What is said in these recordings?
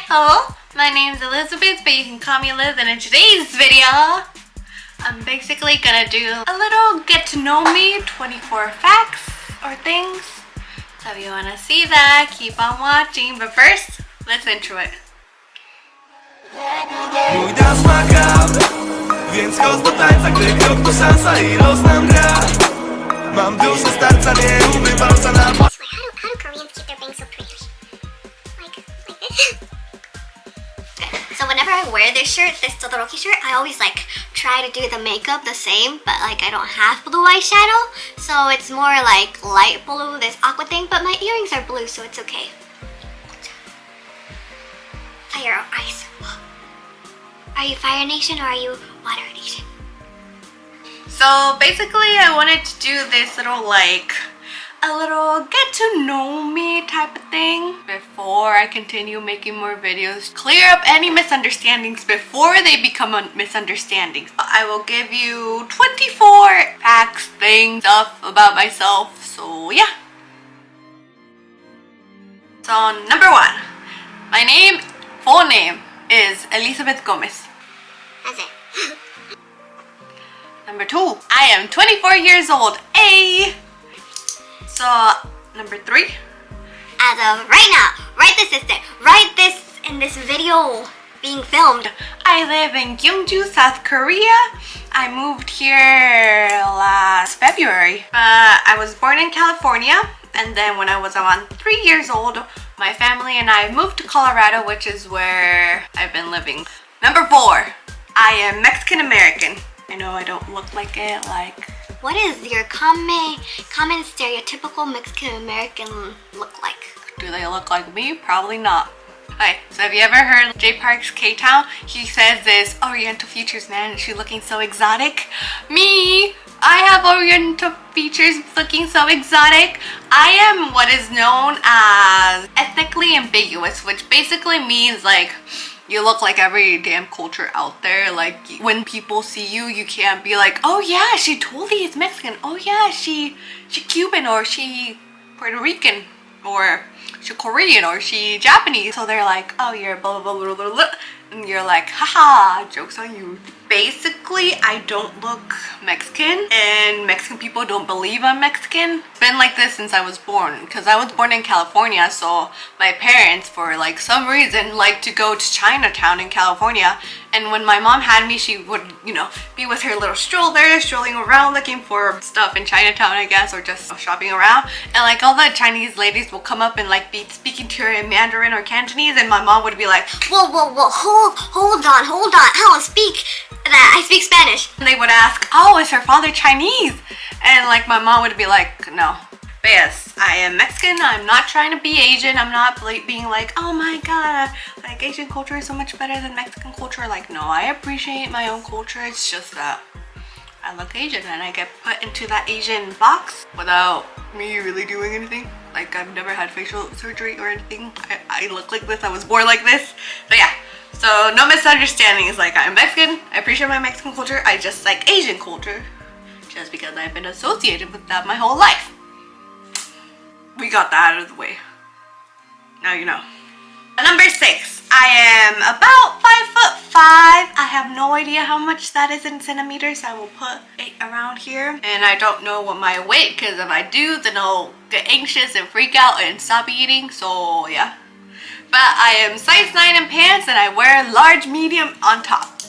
Hello, my name's Elizabeth, but you can call me Liz, and in today's video, I'm basically gonna do a little get to know me, 24 facts or things. So if you wanna see that, keep on watching, but first, let's intro it. Mój dan smakał, więc chodź do tańca, gdy krok to szansa i los nam gra. Mam duszę starca, nie ubywam za nam. How do Koreans keep their bangs so pretty? Like this? So whenever I wear this shirt, this Todoroki shirt, I always like try to do the makeup the same, but like I don't have blue eyeshadow, so it's more like light blue, this aqua thing, but my earrings are blue, so it's okay. Fire or ice? Are you Fire Nation or are you Water Nation? So basically I wanted to do this little a little get to know me type of thing before I continue making more videos. Clear up any misunderstandings before they become misunderstandings. I will give you 24 facts, things, stuff about myself, so yeah. So number 1, my full name is Elizabeth Gomez. That's it. Number 2, I am 24 years old. Ay! So, number 3. As of right now, right this in this video being filmed, I live in Gyeongju, South Korea. I moved here last February. I was born in California, and then when I was around 3 years old, my family and I moved to Colorado, which is where I've been living. Number 4, I am Mexican American. I know I don't look like it, what is your common stereotypical Mexican American look like? do they look like me? Probably not. Okay, so have you ever heard Jay Park's K-Town? He says this, Oriental features, man, she's looking so exotic. Me, I have Oriental features looking so exotic. I am what is known as ethnically ambiguous, which basically means like you look like every damn culture out there. Like when people see you, you can't be like, oh yeah, she totally is Mexican. Oh yeah, she Cuban, or she Puerto Rican, or she Korean, or she Japanese. So they're like, oh, you're blah blah blah blah blah, and you're like, haha, joke's on you. Basically, I don't look Mexican, and Mexican people don't believe I'm Mexican. It's been like this since I was born, because I was born in California, so my parents, for like some reason, like to go to Chinatown in California. And when my mom had me, she would, you know, be with her little stroller, strolling around looking for stuff in Chinatown, I guess, or just shopping around. And like all the Chinese ladies will come up and like be speaking to her in Mandarin or Cantonese, and my mom would be like, Whoa, hold on, I don't speak that, I speak Spanish. and they would ask, oh, is her father Chinese? And like my mom would be like, no. But yes, I am Mexican. I'm not trying to be Asian. I'm not being like, oh my god, like Asian culture is so much better than Mexican culture. Like, no, I appreciate my own culture. It's just that I look Asian and I get put into that Asian box without me really doing anything. Like, I've never had facial surgery or anything. I look like this. I was born like this. But yeah, so no misunderstandings. Like, I'm Mexican. I appreciate my Mexican culture. I just like Asian culture just because I've been associated with that my whole life. We got that out of the way. Now you know. Number 6, I am about 5'5". I have no idea how much that is in centimeters. I will put it around here. And I don't know what my weight, because if I do, then I'll get anxious and freak out and stop eating. So yeah. But I am size 9 in pants, and I wear large medium on top.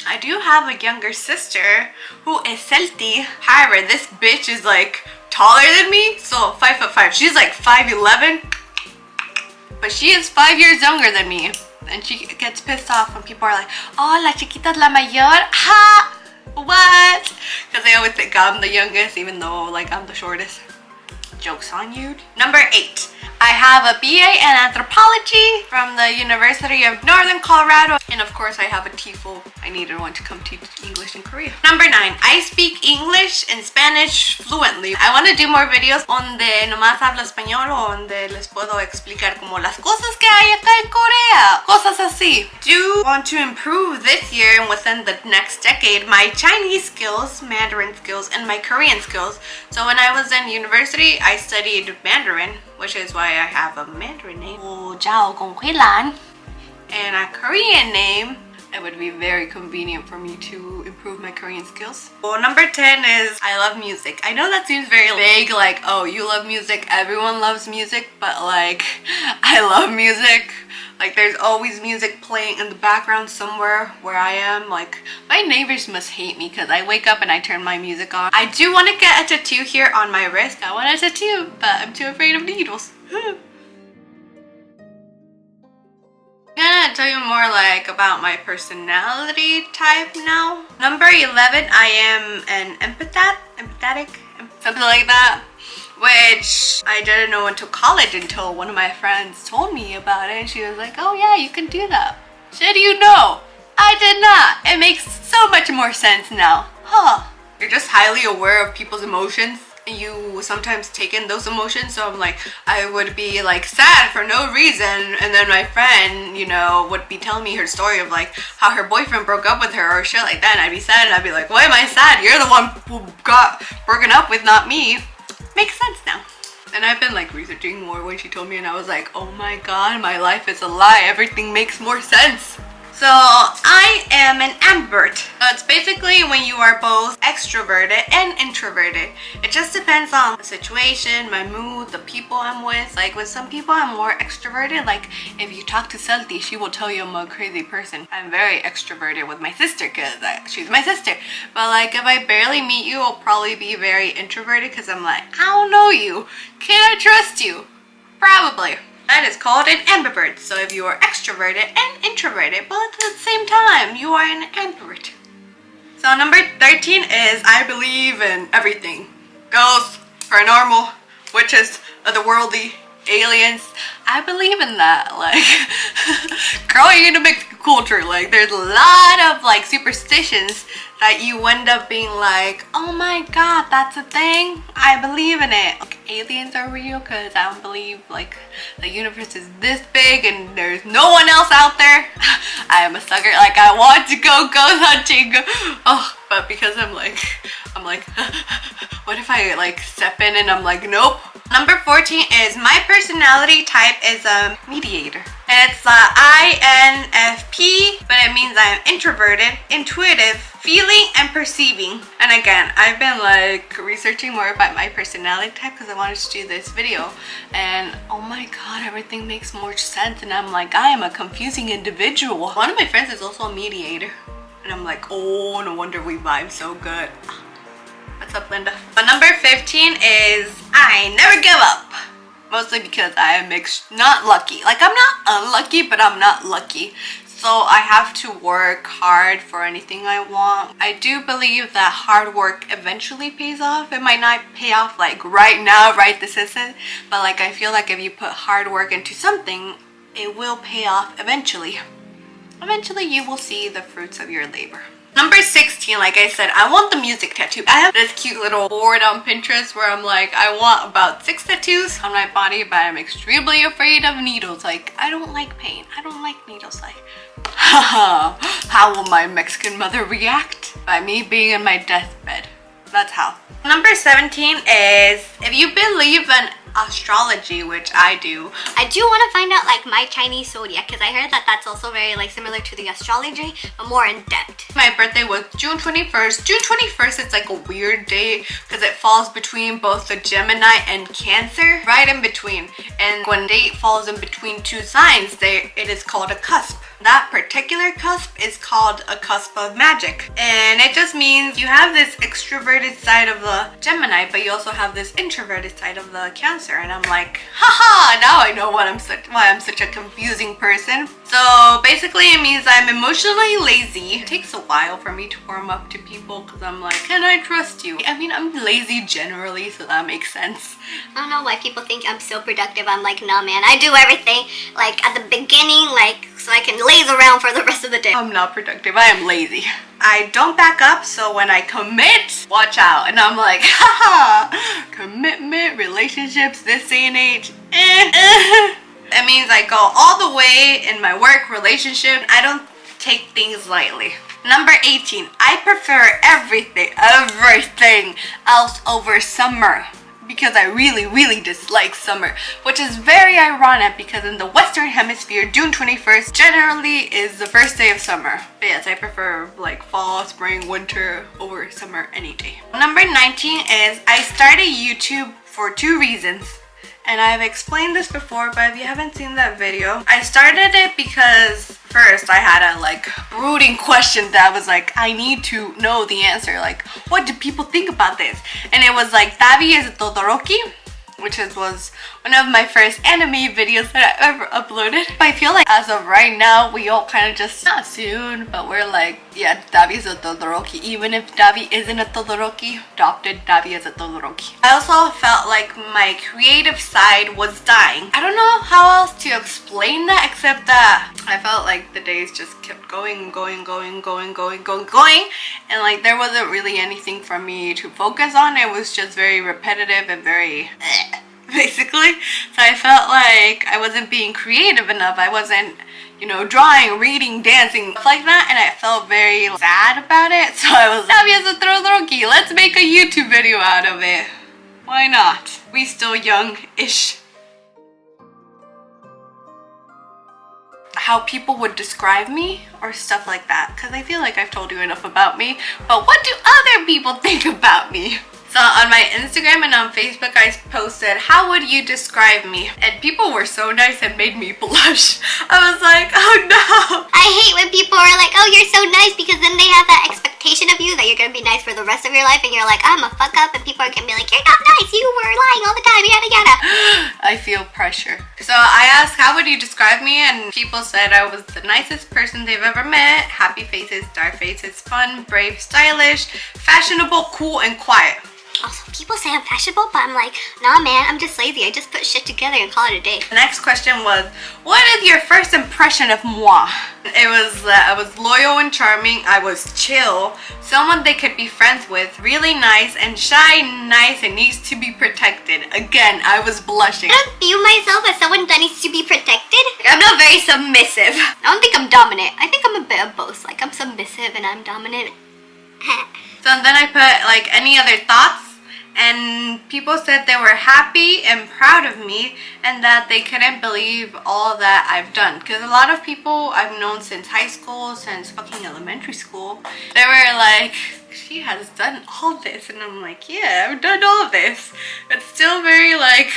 I do have a younger sister who is Celti. However, this bitch is like taller than me, so 5'5". She's like 5'11", but she is 5 years younger than me, and she gets pissed off when people are like, oh, la chiquita es la mayor. Ha! What? Because they always think I'm the youngest, even though like I'm the shortest. Joke's on you. Number 8, I have a BA in anthropology from the University of Northern Colorado. And of course I have a TEFL. I needed one to come teach English in Korea. Number 9, I speak English and Spanish fluently. I want to do more videos donde nomás hablo español, o donde les puedo explicar como las cosas que hay acá en Corea. Cosas así. Do want to improve this year and within the next decade my Chinese skills, Mandarin skills, and my Korean skills. So when I was in university, I studied Mandarin, which is why I have a Mandarin name. 我叫龚慧兰. and a Korean name, it would be very convenient for me to improve my Korean skills. Well, number 10 is I love music. I know that seems very vague, like, oh, you love music, everyone loves music, but like, I love music. Like, there's always music playing in the background somewhere where I am. Like, my neighbors must hate me because I wake up and I turn my music on. I do want to get a tattoo here on my wrist. I want a tattoo, but I'm too afraid of needles. I'm gonna tell you more like about my personality type now. Number 11, I am an empathetic, something like that, which I didn't know until college until one of my friends told me about it. And she was like, oh yeah, you can do that. Did you know? I did not. It makes so much more sense now. Huh. You're just highly aware of people's emotions. You sometimes take in those emotions, so I'm like, I would be like sad for no reason, and then my friend, you know, would be telling me her story of like how her boyfriend broke up with her or shit like that, and I'd be sad, and I'd be like, why am I sad? You're the one who got broken up with, not me. Makes sense now. And I've been like researching more when she told me, and I was like, oh my god, my life is a lie, everything makes more sense. So I am an ambivert. So it's basically when you are both extroverted and introverted. It just depends on the situation, my mood, the people I'm with. Like with some people I'm more extroverted. Like if you talk to Salty, she will tell you I'm a crazy person. I'm very extroverted with my sister because she's my sister. But like if I barely meet you, I'll probably be very introverted because I'm like, I don't know you. Can I trust you? Probably. That is called an ambivert. So if you are extroverted and introverted, but at the same time, you are an ambivert. So number 13 is I believe in everything. Ghosts, paranormal, witches, otherworldly, aliens. I believe in that. Like, growing into Mexican culture, like there's a lot of like superstitions that you end up being like, oh my god, that's a thing. I believe in it. Like, aliens are real because I don't believe like the universe is this big and there's no one else out there. I am a sucker. Like I want to go ghost hunting. Oh, but because I'm like, what if I like step in and I'm like, nope. Number 14 is my personality type is a mediator. It's INFP, but it means I'm introverted, intuitive, feeling, and perceiving. And again, I've been like researching more about my personality type because I wanted to do this video. And oh my god, everything makes more sense. And I'm like, I am a confusing individual. One of my friends is also a mediator. And I'm like, oh, no wonder we vibe so good. What's up, Linda? But number 15 is I never give up. Mostly because I am not lucky. Like I'm not unlucky, but I'm not lucky. So I have to work hard for anything I want. I do believe that hard work eventually pays off. It might not pay off like right now, right this instant. But like I feel like if you put hard work into something, it will pay off eventually. Eventually you will see the fruits of your labor. Number 16, like I said, I want the music tattoo. I have this cute little board on Pinterest where I'm like, I want about 6 tattoos on my body, but I'm extremely afraid of needles. Like, I don't like pain. I don't like needles. Like, haha, how will my Mexican mother react? By me being in my deathbed. That's how. Number 17 is, if you believe in astrology, which I do. I do want to find out like my Chinese zodiac because I heard that that's also very like similar to the astrology, but more in depth. My birthday was June 21st. June 21st is like a weird day because it falls between both the Gemini and Cancer, right in between. And when date falls in between two signs, it is called a cusp. That particular cusp is called a cusp of magic. And it just means you have this extroverted side of the Gemini, but you also have this introverted side of the Cancer. And I'm like, haha, now I know why I'm such a confusing person. So basically it means I'm emotionally lazy. It takes a while for me to warm up to people because I'm like, can I trust you? I mean, I'm lazy generally, so that makes sense. I don't know why people think I'm so productive. I'm like, nah man, I do everything like at the beginning, like so I can laze around for the rest of the day. I'm not productive, I am lazy. I don't back up, so when I commit, watch out. And I'm like, haha, commitment, relationships, this day and age, That means I go all the way in my work, relationship. I don't take things lightly. Number 18, I prefer everything else over summer. because I really dislike summer, which is very ironic because in the Western Hemisphere, June 21st generally is the first day of summer. But yes, I prefer like fall, spring, winter over summer any day. Number 19 is I started YouTube for 2 reasons. And I've explained this before, but if you haven't seen that video, I started it because first I had a like brooding question that was like, I need to know the answer. Like, what do people think about this? And it was like, Dabi is a Todoroki, which was one of my first anime videos that I ever uploaded. But I feel like as of right now, we all kind of just, not soon, but we're like, yeah, Dabi is a Todoroki. Even if Dabi isn't a Todoroki, adopted Dabi as a Todoroki. I also felt like my creative side was dying. I don't know how else to explain that except that I felt like the days just kept going, and like there wasn't really anything for me to focus on. It was just very repetitive and very basically. So I felt like I wasn't being creative enough. I wasn't, you know, drawing, reading, dancing, stuff like that, and I felt very sad about it. So I was like, let's make a YouTube video out of it. Why not? We still young-ish. How people would describe me or stuff like that, because I feel like I've told you enough about me, but what do other people think about me? So on my Instagram and on Facebook, I posted, how would you describe me? And people were so nice and made me blush. I was like, oh no. I hate when people are like, oh, you're so nice, because then they have that expectation of you that you're gonna be nice for the rest of your life, and you're like, I'm a fuck up, and people are gonna be like, you're not nice, you were lying all the time, yada yada. I feel pressure. So I asked, how would you describe me? And people said I was the nicest person they've ever met. Happy faces, dark faces, fun, brave, stylish, fashionable, cool, and quiet. Also, people say I'm fashionable, but I'm like, nah man, I'm just lazy. I just put shit together and call it a day. The next question was, what is your first impression of moi? It was that I was loyal and charming, I was chill, someone they could be friends with, really nice, and shy, nice, and needs to be protected. Again, I was blushing. I don't view myself as someone that needs to be protected. I'm not very submissive. I don't think I'm dominant. I think I'm a bit of both. Like, I'm submissive and I'm dominant. So then I put like any other thoughts, and people said they were happy and proud of me and that they couldn't believe all that I've done. Because a lot of people I've known since high school, since fucking elementary school, they were like, she has done all this, and I'm like, yeah, I've done all of this. It's still very like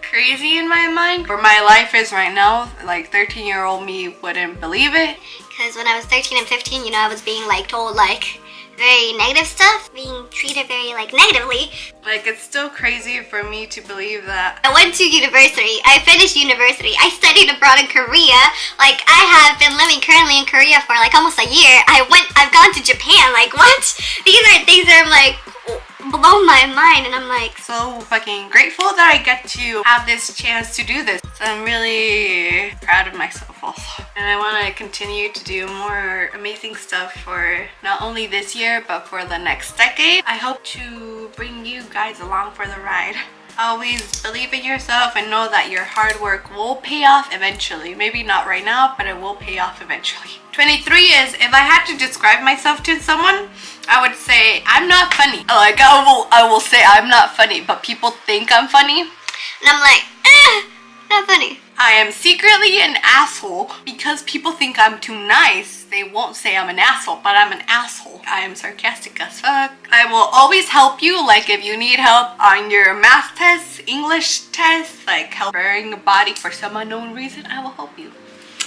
crazy in my mind. Where my life is right now, like 13-year-old me wouldn't believe it. Because when I was 13 and 15, you know, I was being like told like very negative stuff, being treated very like negatively. Like, it's still crazy for me to believe that. I went to university. I finished university. I studied abroad in Korea. Like, I have been living currently in Korea for like almost a year. I've gone to Japan. Like, what? These are things that I'm like blow my mind, and I'm like so fucking grateful that I get to have this chance to do this. So I'm really proud of myself also. And I want to continue to do more amazing stuff for not only this year, but for the next decade. I hope to bring you guys along for the ride. Always believe in yourself and know that your hard work will pay off eventually. Maybe not right now, but it will pay off eventually. 23 is, if I had to describe myself to someone, I would say I'm not funny. Like, I will say I'm not funny, but people think I'm funny. And I'm like, not funny. I am secretly an asshole. Because people think I'm too nice, they won't say I'm an asshole, but I'm an asshole. I am sarcastic as fuck. I will always help you, like if you need help on your math tests, English tests, like help burying a body for some unknown reason, I will help you.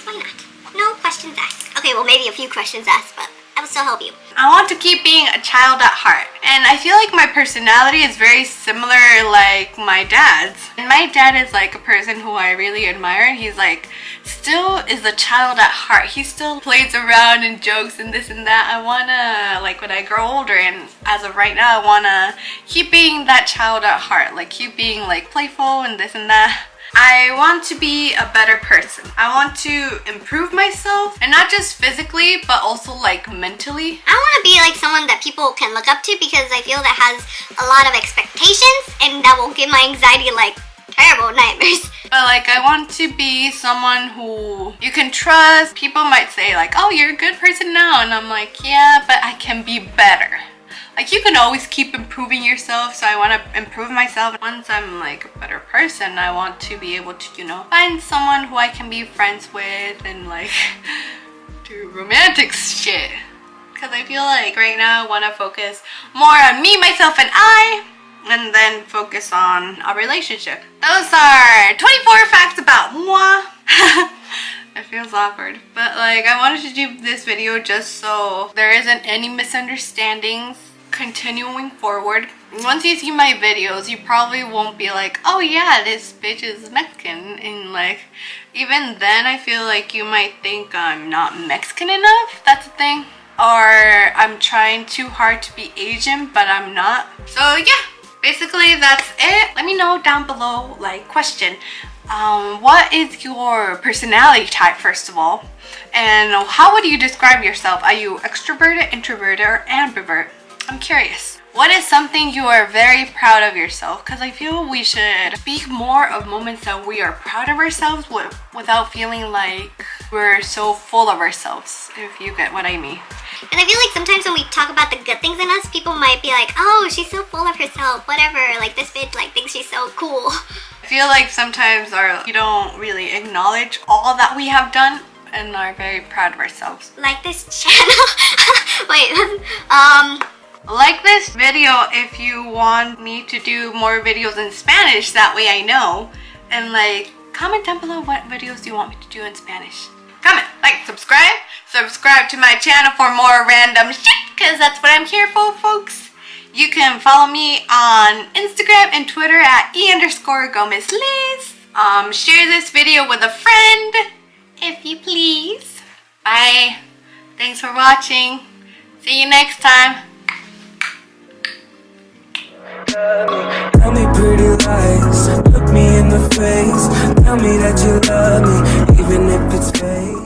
Why not? No questions asked. Okay, well maybe a few questions asked, but I will still help you. I want to keep being a child at heart. And I feel like my personality is very similar like my dad's. And my dad is like a person who I really admire. He's like, still is a child at heart. He still plays around and jokes and this and that. I wanna, like when I grow older, and as of right now, I wanna keep being that child at heart. Like keep being like playful and this and that. I want to be a better person. I want to improve myself, and not just physically, but also like mentally. I want to be like someone that people can look up to, because I feel that has a lot of expectations, and that will give my anxiety like terrible nightmares. But like I want to be someone who you can trust. People might say like, oh, you're a good person now, and I'm like, yeah, but I can be better. Like, you can always keep improving yourself, so I want to improve myself. Once I'm like a better person, I want to be able to, you know, find someone who I can be friends with and like do romantic shit. Because I feel like right now I want to focus more on me, myself, and I, and then focus on a relationship. Those are 24 facts about moi. It feels awkward, but like I wanted to do this video just so there isn't any misunderstandings continuing forward. Once you see my videos, you probably won't be like, oh yeah, this bitch is Mexican, and like even then I feel like you might think I'm not Mexican enough. That's the thing. Or I'm trying too hard to be Asian, but I'm not. So yeah, basically that's it. Let me know down below, like, question, what is your personality type, first of all? And how would you describe yourself? Are you extroverted, introverted, or ambivert? I'm curious. What is something you are very proud of yourself? Because I feel we should speak more of moments that we are proud of ourselves without feeling like we're so full of ourselves, if you get what I mean. And I feel like sometimes when we talk about the good things in us, people might be like, oh, she's so full of herself, whatever, like this bitch like thinks she's so cool. I feel like sometimes we don't really acknowledge all that we have done and are very proud of ourselves. Like this channel. Wait, like this video if you want me to do more videos in Spanish, that way I know. And like, comment down below what videos you want me to do in Spanish. Comment, like, subscribe to my channel for more random shit, because that's what I'm here for, folks. You can follow me on Instagram and Twitter at _GomezLiz. Share this video with a friend, if you please. Bye. Thanks for watching. See you next time. Tell me pretty lies, look me in the face. Tell me that you love me, even if it's fake.